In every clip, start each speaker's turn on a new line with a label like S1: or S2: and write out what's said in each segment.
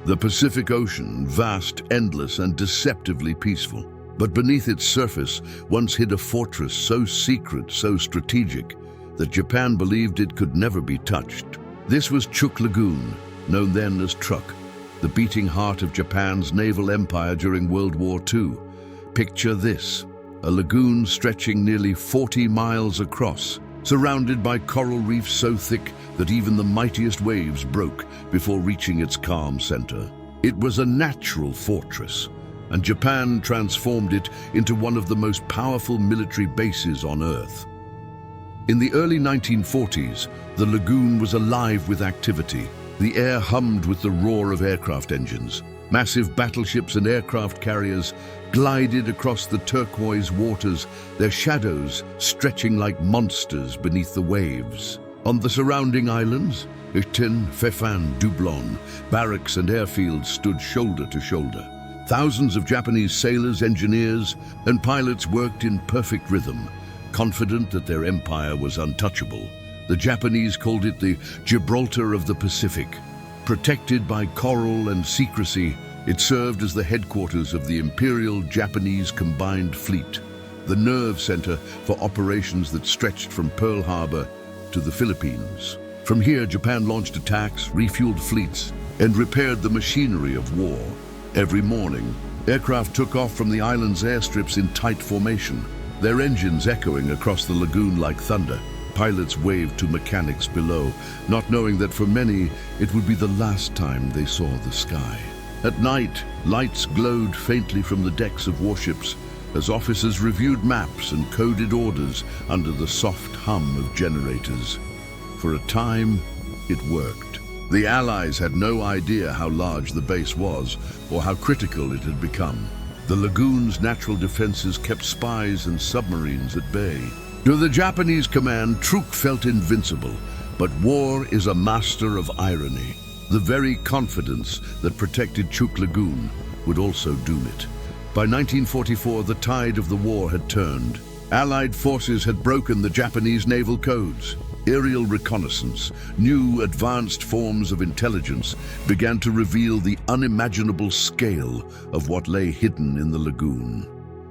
S1: The Pacific Ocean, vast, endless, and deceptively peaceful. But beneath its surface once hid a fortress so secret, so strategic, that Japan believed it could never be touched. This was Chuuk Lagoon, known then as Truk, the beating heart of Japan's naval empire during World War II. Picture this, a lagoon stretching nearly 40 miles across, surrounded by coral reefs so thick that even the mightiest waves broke before reaching its calm center. It was a natural fortress, and Japan transformed it into one of the most powerful military bases on Earth. In the early 1940s, the lagoon was alive with activity. The air hummed with the roar of aircraft engines. Massive battleships and aircraft carriers glided across the turquoise waters, their shadows stretching like monsters beneath the waves. On the surrounding islands, Itin, Fefan, Dublon, barracks and airfields stood shoulder to shoulder. Thousands of Japanese sailors, engineers, and pilots worked in perfect rhythm, confident that their empire was untouchable. The Japanese called it the Gibraltar of the Pacific. Protected by coral and secrecy, it served as the headquarters of the Imperial Japanese Combined Fleet, the nerve center for operations that stretched from Pearl Harbor to the Philippines. From here, Japan launched attacks, refueled fleets, and repaired the machinery of war. Every morning, aircraft took off from the island's airstrips in tight formation, their engines echoing across the lagoon like thunder. Pilots waved to mechanics below, not knowing that for many, it would be the last time they saw the sky. At night, lights glowed faintly from the decks of warships as officers reviewed maps and coded orders under the soft hum of generators. For a time, it worked. The Allies had no idea how large the base was or how critical it had become. The lagoon's natural defenses kept spies and submarines at bay. To the Japanese command, Truk felt invincible, but war is a master of irony. The very confidence that protected Chuuk Lagoon would also doom it. By 1944, the tide of the war had turned. Allied forces had broken the Japanese naval codes. Aerial reconnaissance, new advanced forms of intelligence began to reveal the unimaginable scale of what lay hidden in the lagoon.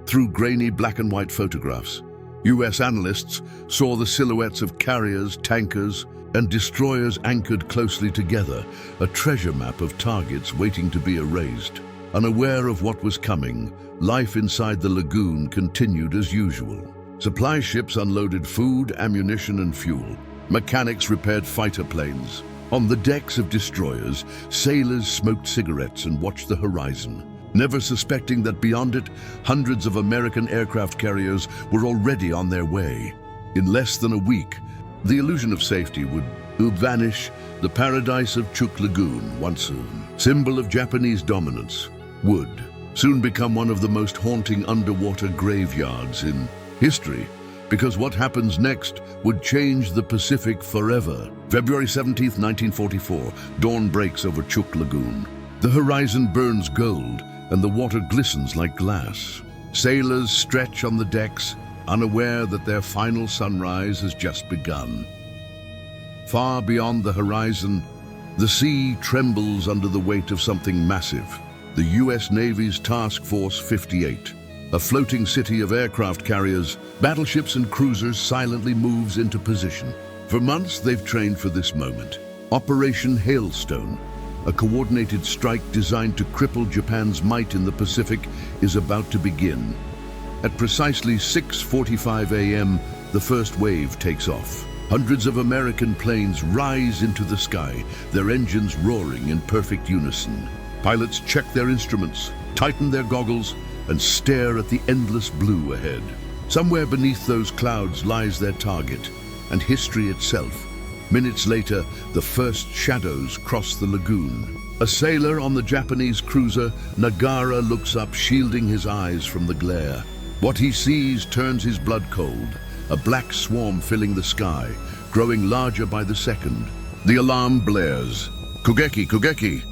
S1: Through grainy black and white photographs, US analysts saw the silhouettes of carriers, tankers, and destroyers anchored closely together, a treasure map of targets waiting to be erased. Unaware of what was coming, life inside the lagoon continued as usual. Supply ships unloaded food, ammunition, and fuel. Mechanics repaired fighter planes. On the decks of destroyers, sailors smoked cigarettes and watched the horizon, never suspecting that beyond it, hundreds of American aircraft carriers were already on their way. In less than a week, the illusion of safety would vanish. The paradise of Chuuk Lagoon, once a symbol of Japanese dominance, would soon become one of the most haunting underwater graveyards in history, because what happens next would change the Pacific forever. February 17, 1944, dawn breaks over Chuuk Lagoon. The horizon burns gold, and the water glistens like glass. Sailors stretch on the decks, unaware that their final sunrise has just begun. Far beyond the horizon, the sea trembles under the weight of something massive. The US Navy's Task Force 58, a floating city of aircraft carriers, battleships and cruisers, silently moves into position. For months, they've trained for this moment. Operation Hailstone, a coordinated strike designed to cripple Japan's might in the Pacific, is about to begin. At precisely 6:45 a.m., the first wave takes off. Hundreds of American planes rise into the sky, their engines roaring in perfect unison. Pilots check their instruments, tighten their goggles, and stare at the endless blue ahead. Somewhere beneath those clouds lies their target, and history itself. Minutes later, the first shadows cross the lagoon. A sailor on the Japanese cruiser Nagara looks up, shielding his eyes from the glare. What he sees turns his blood cold, a black swarm filling the sky, growing larger by the second. The alarm blares. Kugeki, Kugeki!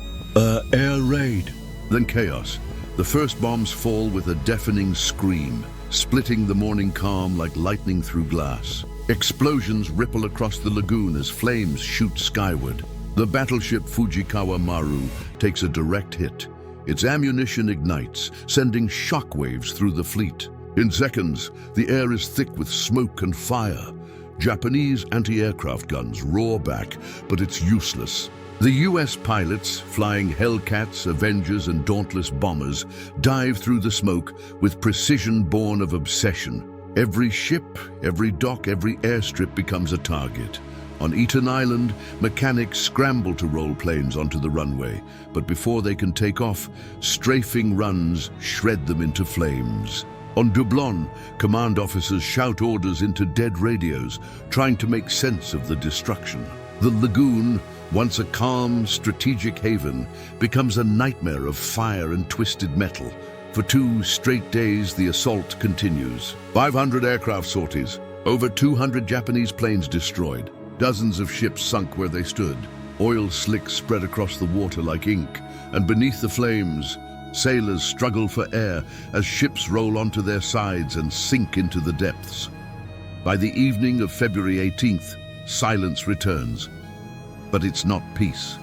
S1: Air raid! Then chaos. The first bombs fall with a deafening scream, splitting the morning calm like lightning through glass. Explosions ripple across the lagoon as flames shoot skyward. The battleship Fujikawa Maru takes a direct hit. Its ammunition ignites, sending shockwaves through the fleet. In seconds, the air is thick with smoke and fire. Japanese anti-aircraft guns roar back, but it's useless. The US pilots, flying Hellcats, Avengers, and Dauntless bombers, dive through the smoke with precision born of obsession. Every ship, every dock, every airstrip becomes a target. On Eaton Island, mechanics scramble to roll planes onto the runway, but before they can take off, strafing runs shred them into flames. On Dublon, command officers shout orders into dead radios, trying to make sense of the destruction. The lagoon, once a calm, strategic haven, becomes a nightmare of fire and twisted metal. For 2 straight days, the assault continues. 500 aircraft sorties, over 200 Japanese planes destroyed. Dozens of ships sunk where they stood. Oil slicks spread across the water like ink, and beneath the flames, sailors struggle for air as ships roll onto their sides and sink into the depths. By the evening of February 18th, silence returns. But it's not peace.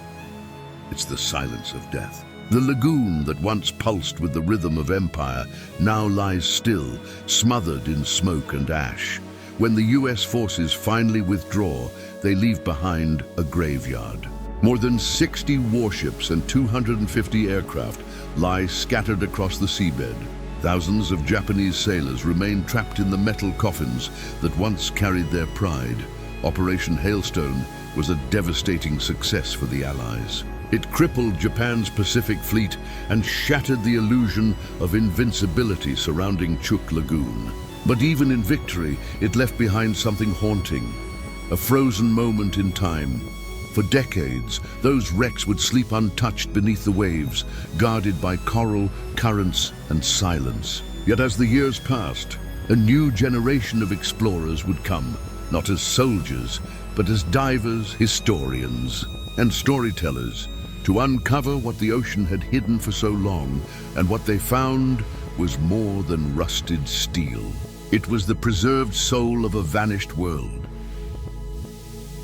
S1: It's the silence of death. The lagoon that once pulsed with the rhythm of empire now lies still, smothered in smoke and ash. When the US forces finally withdraw, they leave behind a graveyard. More than 60 warships and 250 aircraft lie scattered across the seabed. Thousands of Japanese sailors remain trapped in the metal coffins that once carried their pride. Operation Hailstone was a devastating success for the Allies. It crippled Japan's Pacific Fleet and shattered the illusion of invincibility surrounding Chuuk Lagoon. But even in victory, it left behind something haunting, a frozen moment in time. For decades, those wrecks would sleep untouched beneath the waves, guarded by coral, currents, and silence. Yet as the years passed, a new generation of explorers would come, not as soldiers, but as divers, historians, and storytellers, to uncover what the ocean had hidden for so long, and what they found was more than rusted steel. It was the preserved soul of a vanished world.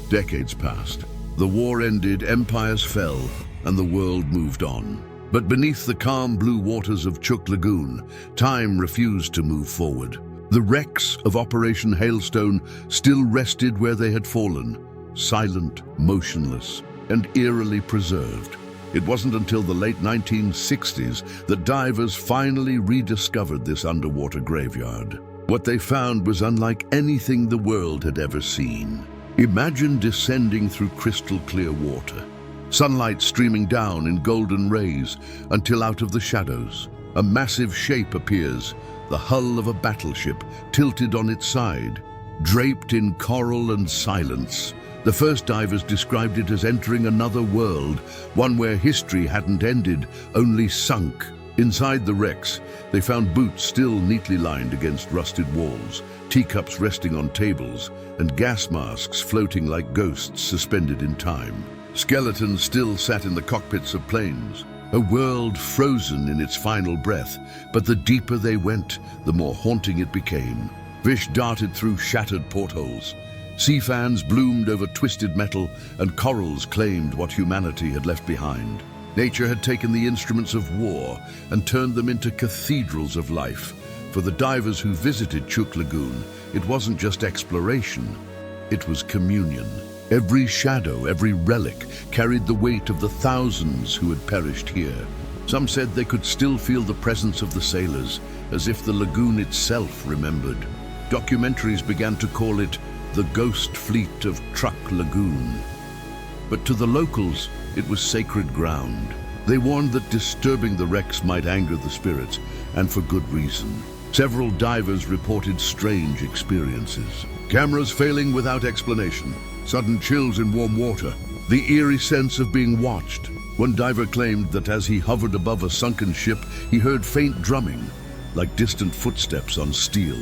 S1: Decades passed. The war ended, empires fell, and the world moved on. But beneath the calm blue waters of Chuuk Lagoon, time refused to move forward. The wrecks of Operation Hailstone still rested where they had fallen, silent, motionless, and eerily preserved. It wasn't until the late 1960s that divers finally rediscovered this underwater graveyard. What they found was unlike anything the world had ever seen. Imagine descending through crystal clear water, sunlight streaming down in golden rays until out of the shadows, a massive shape appears, the hull of a battleship tilted on its side, draped in coral and silence. The first divers described it as entering another world, one where history hadn't ended, only sunk. Inside the wrecks, they found boots still neatly lined against rusted walls, teacups resting on tables, and gas masks floating like ghosts suspended in time. Skeletons still sat in the cockpits of planes, a world frozen in its final breath, but the deeper they went, the more haunting it became. Fish darted through shattered portholes. Sea fans bloomed over twisted metal, and corals claimed what humanity had left behind. Nature had taken the instruments of war and turned them into cathedrals of life. For the divers who visited Chuuk Lagoon, it wasn't just exploration, it was communion. Every shadow, every relic carried the weight of the thousands who had perished here. Some said they could still feel the presence of the sailors, as if the lagoon itself remembered. Documentaries began to call it the ghost fleet of Chuuk Lagoon. But to the locals, it was sacred ground. They warned that disturbing the wrecks might anger the spirits, and for good reason. Several divers reported strange experiences. Cameras failing without explanation, sudden chills in warm water, the eerie sense of being watched. One diver claimed that as he hovered above a sunken ship, he heard faint drumming, like distant footsteps on steel.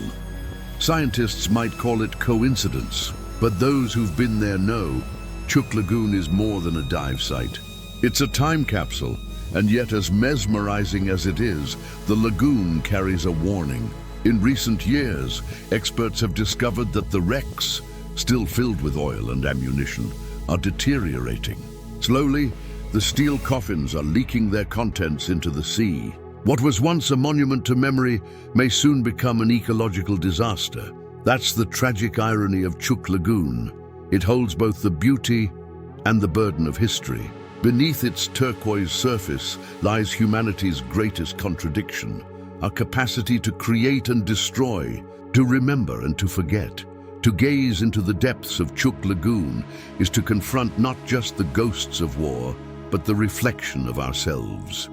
S1: Scientists might call it coincidence, but those who've been there know Chuuk Lagoon is more than a dive site. It's a time capsule, and yet as mesmerizing as it is, the lagoon carries a warning. In recent years, experts have discovered that the wrecks, still filled with oil and ammunition, are deteriorating. Slowly, the steel coffins are leaking their contents into the sea. What was once a monument to memory may soon become an ecological disaster. That's the tragic irony of Chuuk Lagoon. It holds both the beauty and the burden of history. Beneath its turquoise surface lies humanity's greatest contradiction, our capacity to create and destroy, to remember and to forget. To gaze into the depths of Chuuk Lagoon is to confront not just the ghosts of war, but the reflection of ourselves.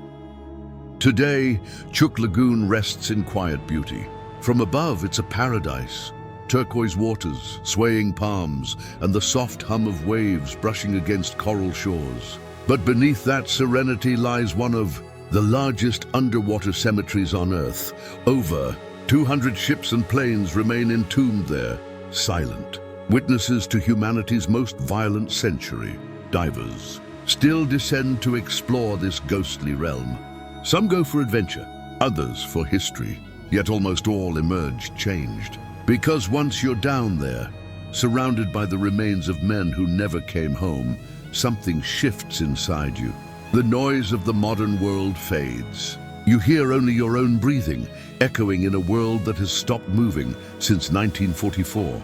S1: Today, Chuuk Lagoon rests in quiet beauty. From above, it's a paradise. Turquoise waters, swaying palms, and the soft hum of waves brushing against coral shores. But beneath that serenity lies one of the largest underwater cemeteries on Earth. Over 200 ships and planes remain entombed there, silent. Witnesses to humanity's most violent century. Divers still descend to explore this ghostly realm. Some go for adventure, others for history, yet almost all emerge changed. Because once you're down there, surrounded by the remains of men who never came home, something shifts inside you. The noise of the modern world fades. You hear only your own breathing, echoing in a world that has stopped moving since 1944.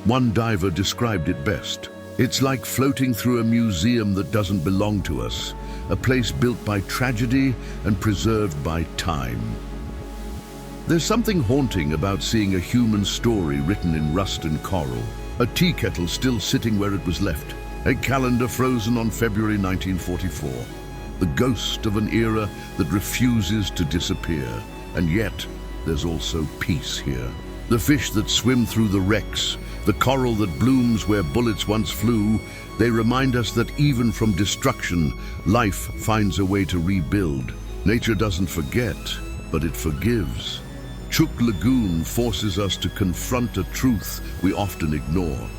S1: One diver described it best. It's like floating through a museum that doesn't belong to us, a place built by tragedy and preserved by time. There's something haunting about seeing a human story written in rust and coral, a tea kettle still sitting where it was left, a calendar frozen on February 1944, the ghost of an era that refuses to disappear. And yet, there's also peace here. The fish that swim through the wrecks, the coral that blooms where bullets once flew, they remind us that even from destruction, life finds a way to rebuild. Nature doesn't forget, but it forgives. Chuuk Lagoon forces us to confront a truth we often ignore.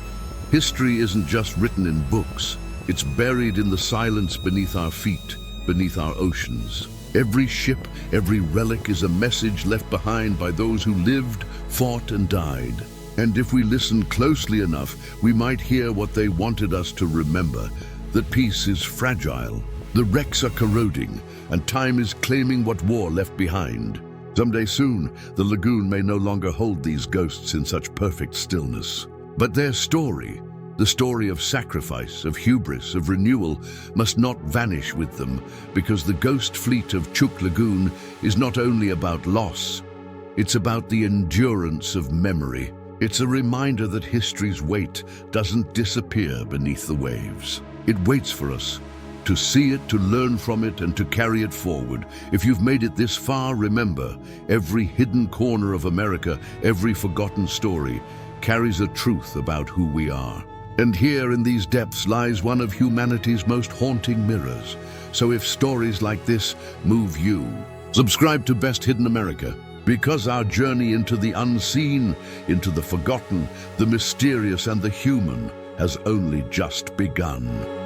S1: History isn't just written in books. It's buried in the silence beneath our feet, beneath our oceans. Every ship, every relic is a message left behind by those who lived, fought, and died. And if we listen closely enough, we might hear what they wanted us to remember, that peace is fragile, the wrecks are corroding, and time is claiming what war left behind. Someday soon, the lagoon may no longer hold these ghosts in such perfect stillness. But their story, the story of sacrifice, of hubris, of renewal, must not vanish with them, because the ghost fleet of Chuuk Lagoon is not only about loss, it's about the endurance of memory. It's a reminder that history's weight doesn't disappear beneath the waves. It waits for us, to see it, to learn from it, and to carry it forward. If you've made it this far, remember, every hidden corner of America, every forgotten story, carries a truth about who we are. And here in these depths lies one of humanity's most haunting mirrors. So if stories like this move you, subscribe to Best Hidden America, because our journey into the unseen, into the forgotten, the mysterious, and the human has only just begun.